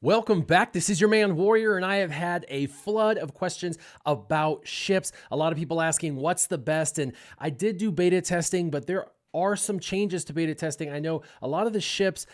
Welcome back. This is your man Warrior, and I have had a flood of questions about ships. A lot of people asking what's the best, and I did do beta testing, but there are some changes to beta testing. I know a lot of the ships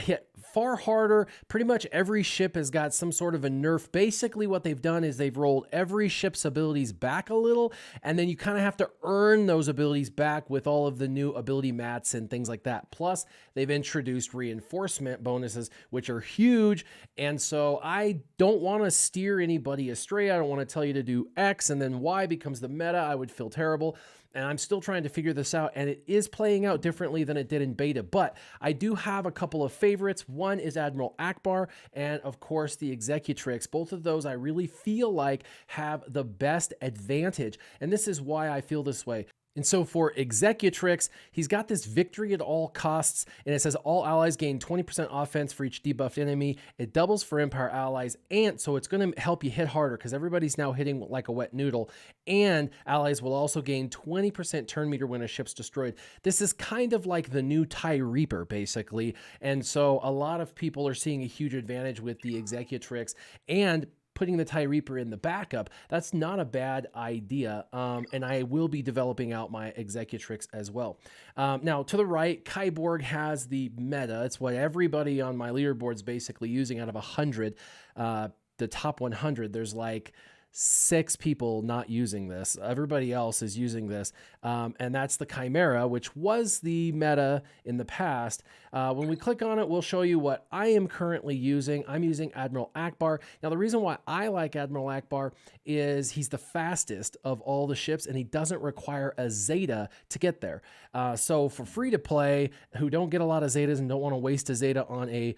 hit far harder. Pretty much every ship has got some sort of a nerf. Basically, what they've done is they've rolled every ship's abilities back a little, and then you kind of have to earn those abilities back with all of the new ability mats and things like that. Plus, they've introduced reinforcement bonuses, which are huge. And so I don't want to steer anybody astray. I don't want to tell you to do X and then Y becomes the meta. I would feel terrible. And I'm still trying to figure this out, and it is playing out differently than it did in beta. But I do have a couple of favorites. One is Admiral Ackbar, and of course the Executrix. Both of those I really feel like have the best advantage, and this is why I feel this way. And so for Executrix, he's got this victory at all costs, and it says all allies gain 20% offense for each debuffed enemy. It doubles for Empire allies, and so it's going to help you hit harder because everybody's now hitting like a wet noodle. And allies will also gain 20% turn meter when a ship's destroyed. This is kind of like the new TIE Reaper, basically. And so a lot of people are seeing a huge advantage with the Executrix, and putting the TIE Reaper in the backup, that's not a bad idea. And I will be developing out my Executrix as well. Now, to the right, Kyborg has the meta. It's what everybody on my leaderboard's basically using out of 100. The top 100, there's like 6 people not using this. Everybody else is using this. And that's the Chimera, which was the meta in the past. When we click on it, we'll show you what I am currently using. I'm using Admiral Ackbar. Now, the reason why I like Admiral Ackbar is he's the fastest of all the ships, and he doesn't require a Zeta to get there. So for free to play, who don't get a lot of Zetas and don't want to waste a Zeta on a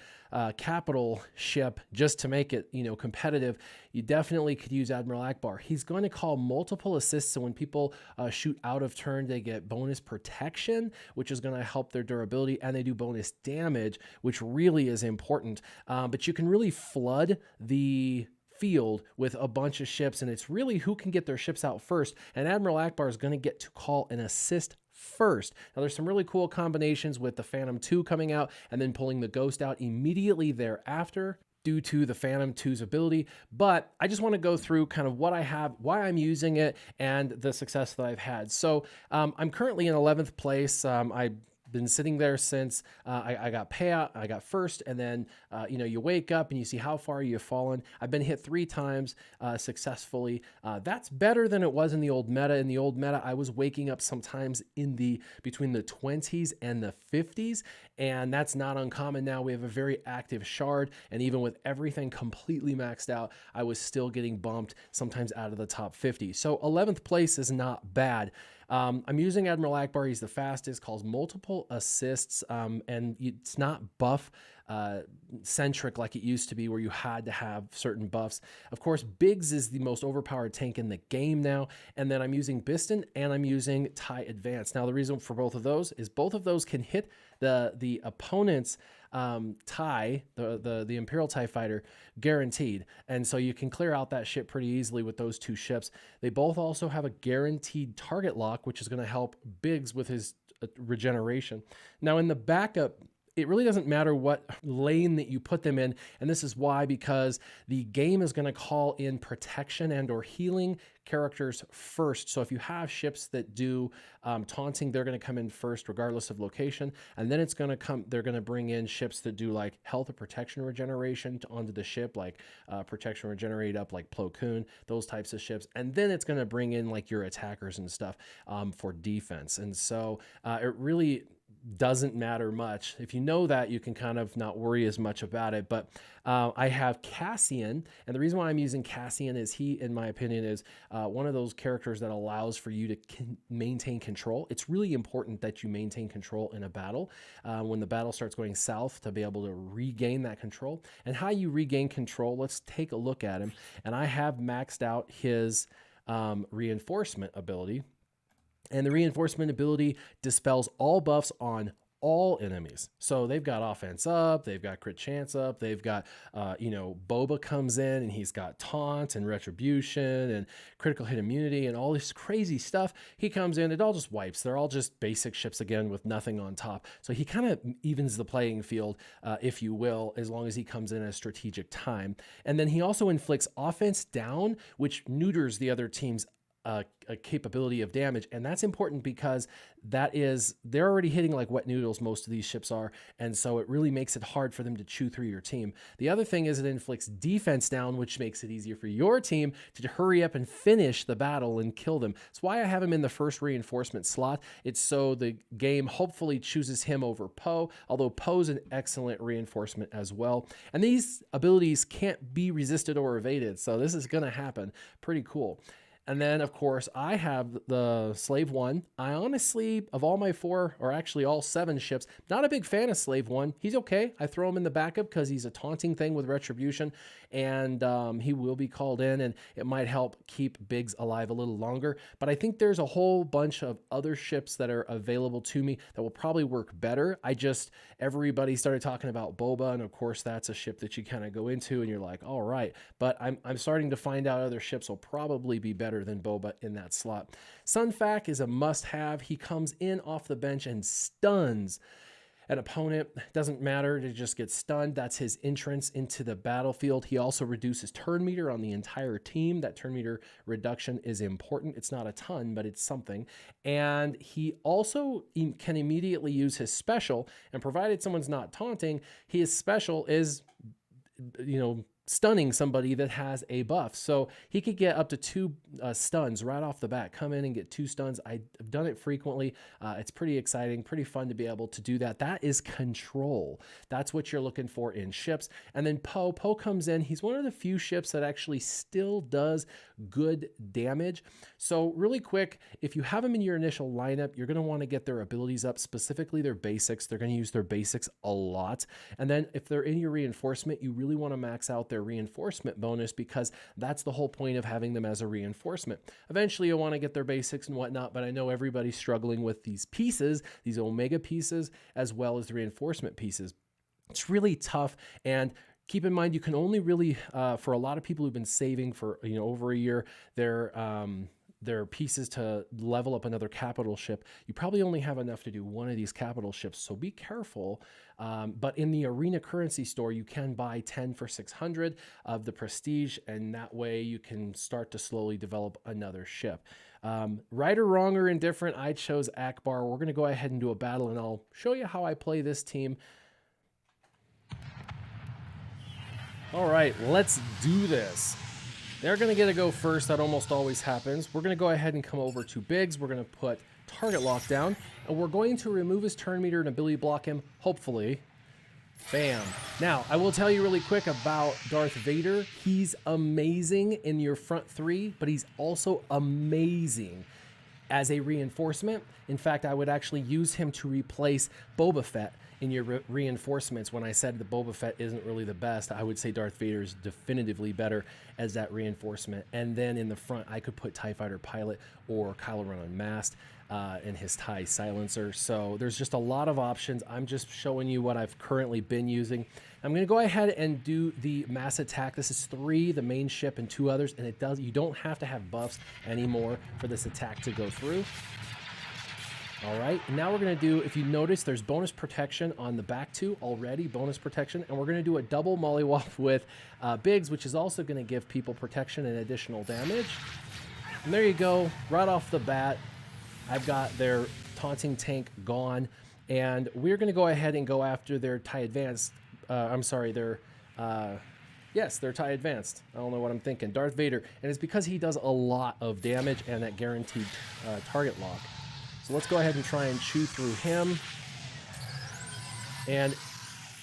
capital ship just to make it, competitive, you definitely could use Admiral Ackbar. He's going to call multiple assists, so when people shoot out of turn, they get bonus protection, which is going to help their durability, and they do bonus damage, which really is important. But you can really flood the field with a bunch of ships, and it's really who can get their ships out first, and Admiral Ackbar is going to get to call an assist first. Now, there's some really cool combinations with the Phantom 2 coming out and then pulling the Ghost out immediately thereafter due to the Phantom 2's ability, but I just want to go through kind of what I have, why I'm using it, and the success that I've had. So I'm currently in 11th place. I've been sitting there since I got payout, I got first, and then you wake up and you see how far you've fallen. I've been hit 3 times successfully. That's better than it was in the old meta. In the old meta, I was waking up sometimes between the 20s and the 50s, and that's not uncommon now. We have a very active shard, and even with everything completely maxed out, I was still getting bumped sometimes out of the top 50. So 11th place is not bad. I'm using Admiral Ackbar. He's the fastest, calls multiple assists, and it's not buff centric like it used to be where you had to have certain buffs. Of course, Biggs is the most overpowered tank in the game now, and then I'm using Biston and I'm using TIE Advance. Now, the reason for both of those is both of those can hit the opponent's TIE, the Imperial TIE Fighter, guaranteed. And so you can clear out that ship pretty easily with those 2 ships. They both also have a guaranteed target lock, which is going to help Biggs with his regeneration. Now, in the backup, it really doesn't matter what lane that you put them in, and this is why, because the game is going to call in protection and or healing characters first. So if you have ships that do taunting, they're going to come in first regardless of location, and then they're going to bring in ships that do like health or protection regeneration onto the ship, like protection regenerate up like Plo Koon, those types of ships, and then it's going to bring in like your attackers and stuff for defense. And so it really doesn't matter much. If you know that, you can kind of not worry as much about it. But I have Cassian, and the reason why I'm using Cassian is he, in my opinion, is one of those characters that allows for you to maintain control. It's really important that you maintain control in a battle when the battle starts going south, to be able to regain that control. And how you regain control, let's take a look at him. And I have maxed out his reinforcement ability. And the reinforcement ability dispels all buffs on all enemies. So they've got offense up, they've got crit chance up, they've got, Boba comes in and he's got taunt and retribution and critical hit immunity and all this crazy stuff. He comes in, it all just wipes. They're all just basic ships again with nothing on top. So he kind of evens the playing field, if you will, as long as he comes in at a strategic time. And then he also inflicts offense down, which neuters the other team's a capability of damage. And that's important because they're already hitting like wet noodles, most of these ships are. And so it really makes it hard for them to chew through your team. The other thing is it inflicts defense down, which makes it easier for your team to hurry up and finish the battle and kill them. That's why I have him in the first reinforcement slot. It's so the game hopefully chooses him over Poe, although Poe's an excellent reinforcement as well. And these abilities can't be resisted or evaded. So this is going to happen. Pretty cool. And then, of course, I have the Slave 1. I honestly, of all my 4, or actually all 7 ships, not a big fan of Slave 1. He's okay. I throw him in the backup because he's a taunting thing with Retribution, and he will be called in, and it might help keep Biggs alive a little longer. But I think there's a whole bunch of other ships that are available to me that will probably work better. Everybody started talking about Boba, and of course, that's a ship that you kind of go into, and you're like, all right. But I'm starting to find out other ships will probably be better than Boba in that slot. Sun Fac is a must-have. He comes in off the bench and stuns an opponent. Doesn't matter, to just get stunned. That's his entrance into the battlefield. He also reduces turn meter on the entire team. That turn meter reduction is important. It's not a ton, but it's something. And he also can immediately use his special, and provided someone's not taunting, his special is, stunning somebody that has a buff. So he could get up to 2 stuns right off the bat, come in and get 2 stuns. I've done it frequently. It's pretty exciting, pretty fun to be able to do that. That is control. That's what you're looking for in ships. And then Poe comes in. He's one of the few ships that actually still does good damage. So really quick, if you have them in your initial lineup, you're going to want to get their abilities up, specifically their basics. They're going to use their basics a lot. And then if they're in your reinforcement, you really want to max out their reinforcement bonus, because that's the whole point of having them as a reinforcement. Eventually you'll want to get their basics and whatnot, but I know everybody's struggling with these pieces, these Omega pieces, as well as the reinforcement pieces. It's really tough. And keep in mind, you can only really, for a lot of people who've been saving for over a year, their pieces to level up another capital ship, you probably only have enough to do one of these capital ships, so be careful. But in the arena currency store, you can buy 10 for 600 of the prestige, and that way you can start to slowly develop another ship. Right or wrong or indifferent, I chose Ackbar. We're going to go ahead and do a battle, and I'll show you how I play this team. All right, let's do this. They're going to get a go first. That almost always happens. We're going to go ahead and come over to Biggs. We're going to put target lock down, and we're going to remove his turn meter and ability block him, hopefully. Bam. Now, I will tell you really quick about Darth Vader. He's amazing in your front 3, but he's also amazing as a reinforcement. In fact, I would actually use him to replace Boba Fett in your reinforcements. When I said the Boba Fett isn't really the best, I would say Darth Vader is definitively better as that reinforcement. And then in the front, I could put TIE Fighter Pilot or Kylo Ren Unmasked and his TIE Silencer. So there's just a lot of options. I'm just showing you what I've currently been using. I'm going to go ahead and do the mass attack. This is 3, the main ship, and 2 others, and you don't have to have buffs anymore for this attack to go through. All right, now we're going to do, if you notice, there's bonus protection on the back 2 already, bonus protection, and we're going to do a double mollywop with Biggs, which is also going to give people protection and additional damage. And there you go, right off the bat, I've got their taunting tank gone, and we're going to go ahead and go after their TIE Advanced. Yes, they're TIE Advanced. I don't know what I'm thinking. Darth Vader, and it's because he does a lot of damage and that guaranteed target lock. So let's go ahead and try and chew through him. And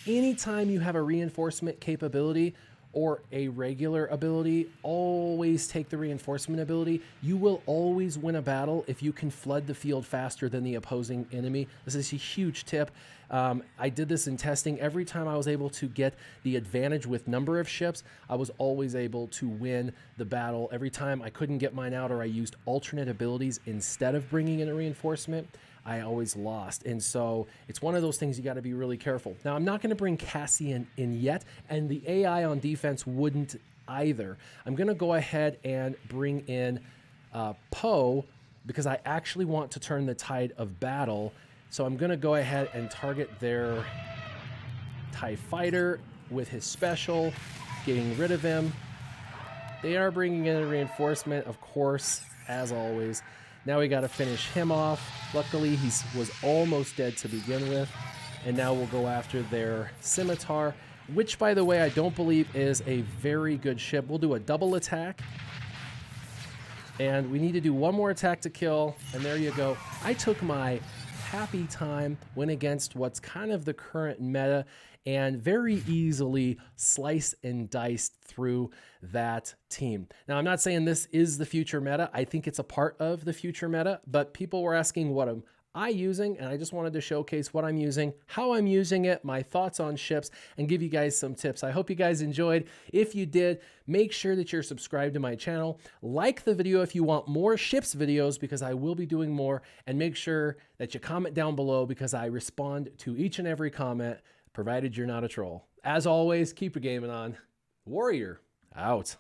anytime you have a reinforcement capability or a regular ability, always take the reinforcement ability. You will always win a battle if you can flood the field faster than the opposing enemy. This is a huge tip. I did this in testing. Every time I was able to get the advantage with number of ships, I was always able to win the battle. Every time I couldn't get mine out or I used alternate abilities instead of bringing in a reinforcement, I always lost. And so it's one of those things you got to be really careful. Now, I'm not going to bring Cassian in yet, and the AI on defense wouldn't either. I'm going to go ahead and bring in Poe because I actually want to turn the tide of battle. So I'm going to go ahead and target their TIE fighter with his special, getting rid of him. They are bringing in a reinforcement, of course, as always. Now we got to finish him off. Luckily, he was almost dead to begin with. And now we'll go after their scimitar, which, by the way, I don't believe is a very good ship. We'll do a double attack. And we need to do one more attack to kill. And there you go. I took my happy time, went against what's kind of the current meta, and very easily slice and diced through that team. Now, I'm not saying this is the future meta. I think it's a part of the future meta, but people were asking what am I using, and I just wanted to showcase what I'm using, how I'm using it, my thoughts on ships, and give you guys some tips. I hope you guys enjoyed. If you did, make sure that you're subscribed to my channel. Like the video if you want more ships videos, because I will be doing more, and make sure that you comment down below because I respond to each and every comment, provided you're not a troll. As always, keep your gaming on. Warrior, out.